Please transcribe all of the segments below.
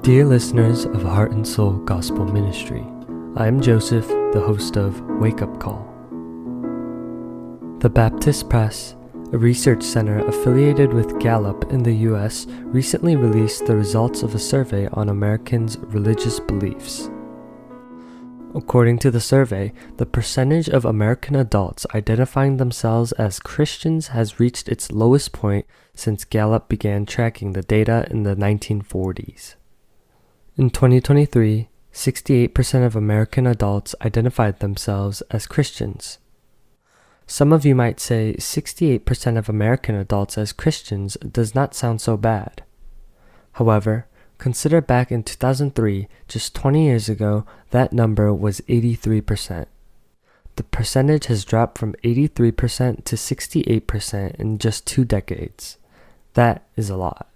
Dear listeners of Heart and Soul Gospel Ministry, I am Joseph, the host of Wake Up Call. The Baptist Press, a research center affiliated with Gallup in the U.S., recently released the results of a survey on Americans' religious beliefs. According to the survey, the percentage of American adults identifying themselves as Christians has reached its lowest point since Gallup began tracking the data in the 1940s. In 2023, 68% of American adults identified themselves as Christians. Some of you might say 68% of American adults as Christians does not sound so bad. However, consider back in 2003, just 20 years ago, that number was 83%. The percentage has dropped from 83% to 68% in just 2 decades. That is a lot.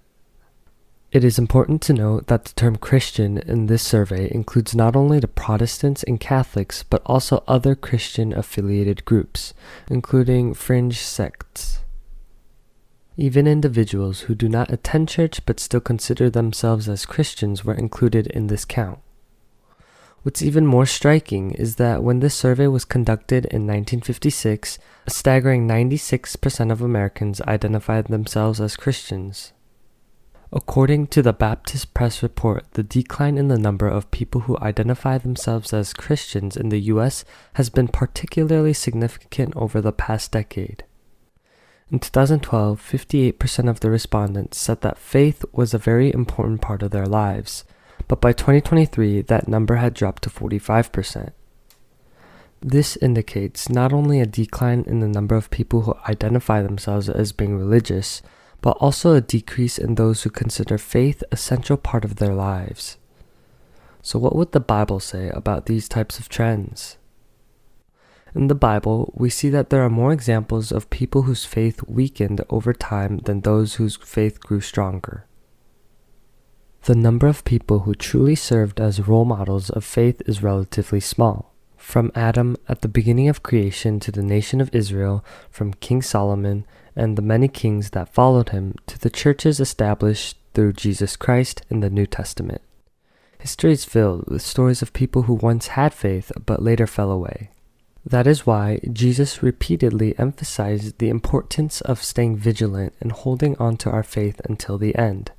It is important to note that the term Christian in this survey includes not only the Protestants and Catholics, but also other Christian-affiliated groups, including fringe sects. Even individuals who do not attend church but still consider themselves as Christians were included in this count. What's even more striking is that when this survey was conducted in 1956, a staggering 96% of Americans identified themselves as Christians. According to the Baptist Press report, the decline in the number of people who identify themselves as Christians in the U.S. has been particularly significant over the past decade. In 2012, 58% of the respondents said that faith was a very important part of their lives, but by 2023, that number had dropped to 45%. This indicates not only a decline in the number of people who identify themselves as being religious, but also a decrease in those who consider faith a central part of their lives. So what would the Bible say about these types of trends? In the Bible, we see that there are more examples of people whose faith weakened over time than those whose faith grew stronger. The number of people who truly served as role models of faith is relatively small. From Adam at the beginning of creation to the nation of Israel, from King Solomon and the many kings that followed him to the churches established through Jesus Christ in the New Testament. History is filled with stories of people who once had faith but later fell away. That is why Jesus repeatedly emphasized the importance of staying vigilant and holding on to our faith until the end.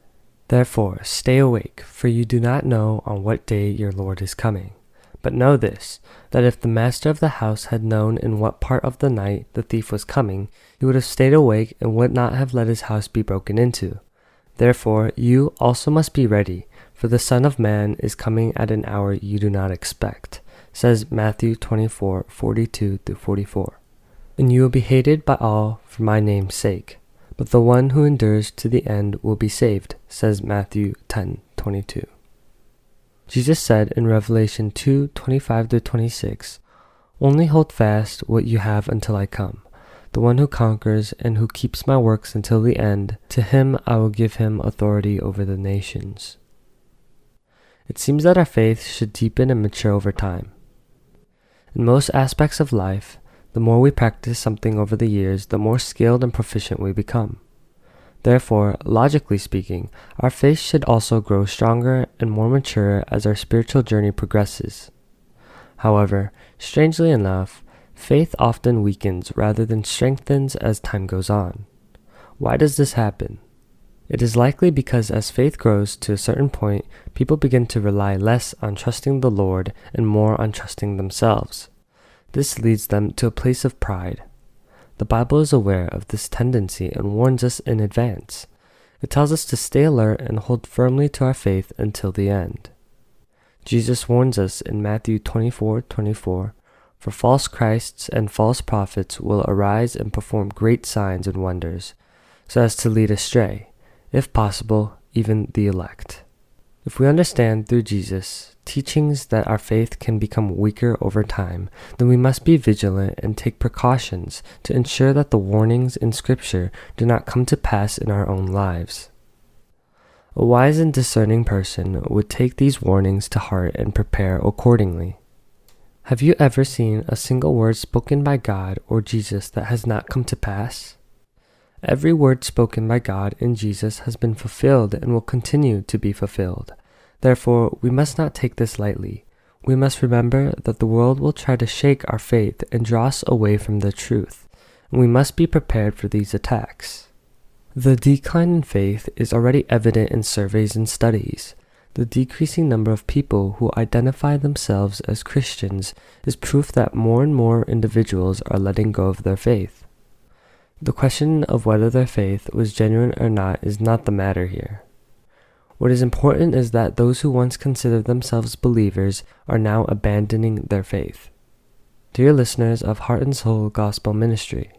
Therefore, stay awake, for you do not know on what day your Lord is coming. But know this, that if the master of the house had known in what part of the night the thief was coming, he would have stayed awake and would not have let his house be broken into. Therefore, you also must be ready, for the Son of Man is coming at an hour you do not expect, says Matthew 24:42-44. And you will be hated by all for my name's sake, but the one who endures to the end will be saved, says Matthew 10:22. Jesus said in Revelation 2:25-26, "Only hold fast what you have until I come. The one who conquers and who keeps my works until the end, to him I will give him authority over the nations." It seems that our faith should deepen and mature over time. In most aspects of life, the more we practice something over the years, the more skilled and proficient we become. Therefore, logically speaking, our faith should also grow stronger and more mature as our spiritual journey progresses. However, strangely enough, faith often weakens rather than strengthens as time goes on. Why does this happen? It is likely because as faith grows to a certain point, people begin to rely less on trusting the Lord and more on trusting themselves. This leads them to a place of pride. The Bible is aware of this tendency and warns us in advance. It tells us to stay alert and hold firmly to our faith until the end. Jesus warns us in Matthew 24:24, "For false Christs and false prophets will arise and perform great signs and wonders, so as to lead astray, if possible, even the elect." If we understand through Jesus teachings that our faith can become weaker over time, then we must be vigilant and take precautions to ensure that the warnings in Scripture do not come to pass in our own lives. A wise and discerning person would take these warnings to heart and prepare accordingly. Have you ever seen a single word spoken by God or Jesus that has not come to pass? Every word spoken by God and Jesus has been fulfilled and will continue to be fulfilled. Therefore, we must not take this lightly. We must remember that the world will try to shake our faith and draw us away from the truth, and we must be prepared for these attacks. The decline in faith is already evident in surveys and studies. The decreasing number of people who identify themselves as Christians is proof that more and more individuals are letting go of their faith. The question of whether their faith was genuine or not is not the matter here. What is important is that those who once considered themselves believers are now abandoning their faith. Dear listeners of Heart and Soul Gospel Ministry,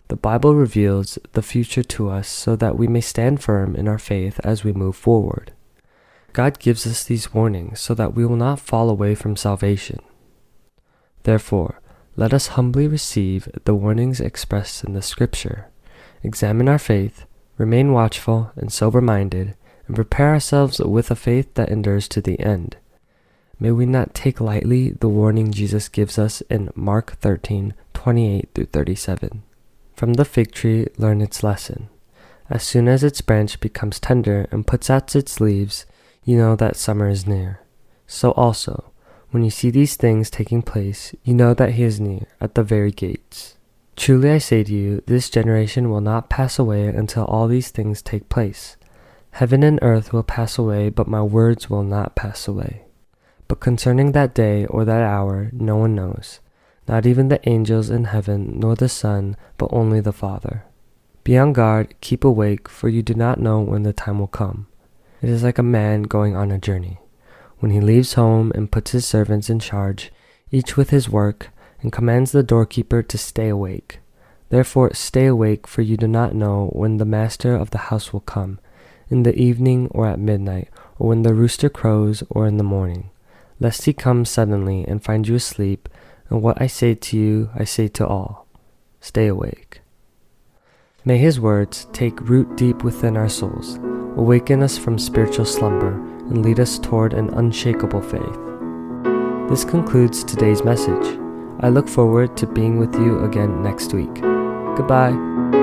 the Bible reveals the future to us so that we may stand firm in our faith as we move forward. God gives us these warnings so that we will not fall away from salvation. Therefore, let us humbly receive the warnings expressed in the Scripture, examine our faith, remain watchful and sober-minded, and prepare ourselves with a faith that endures to the end. May we not take lightly the warning Jesus gives us in Mark 13:28-37. From the fig tree learn its lesson. As soon as its branch becomes tender and puts out its leaves, you know that summer is near. So also, when you see these things taking place, you know that he is near, at the very gates. Truly I say to you, this generation will not pass away until all these things take place. Heaven and earth will pass away, but my words will not pass away. But concerning that day or that hour, no one knows, not even the angels in heaven, nor the Son, but only the Father. Be on guard, keep awake, for you do not know when the time will come. It is like a man going on a journey, when he leaves home and puts his servants in charge, each with his work, and commands the doorkeeper to stay awake. Therefore stay awake, for you do not know when the master of the house will come, in the evening or at midnight, or when the rooster crows or in the morning, lest he come suddenly and find you asleep. And what I say to you, I say to all, stay awake. May his words take root deep within our souls, awaken us from spiritual slumber, and lead us toward an unshakable faith. This concludes today's message. I look forward to being with you again next week. Goodbye.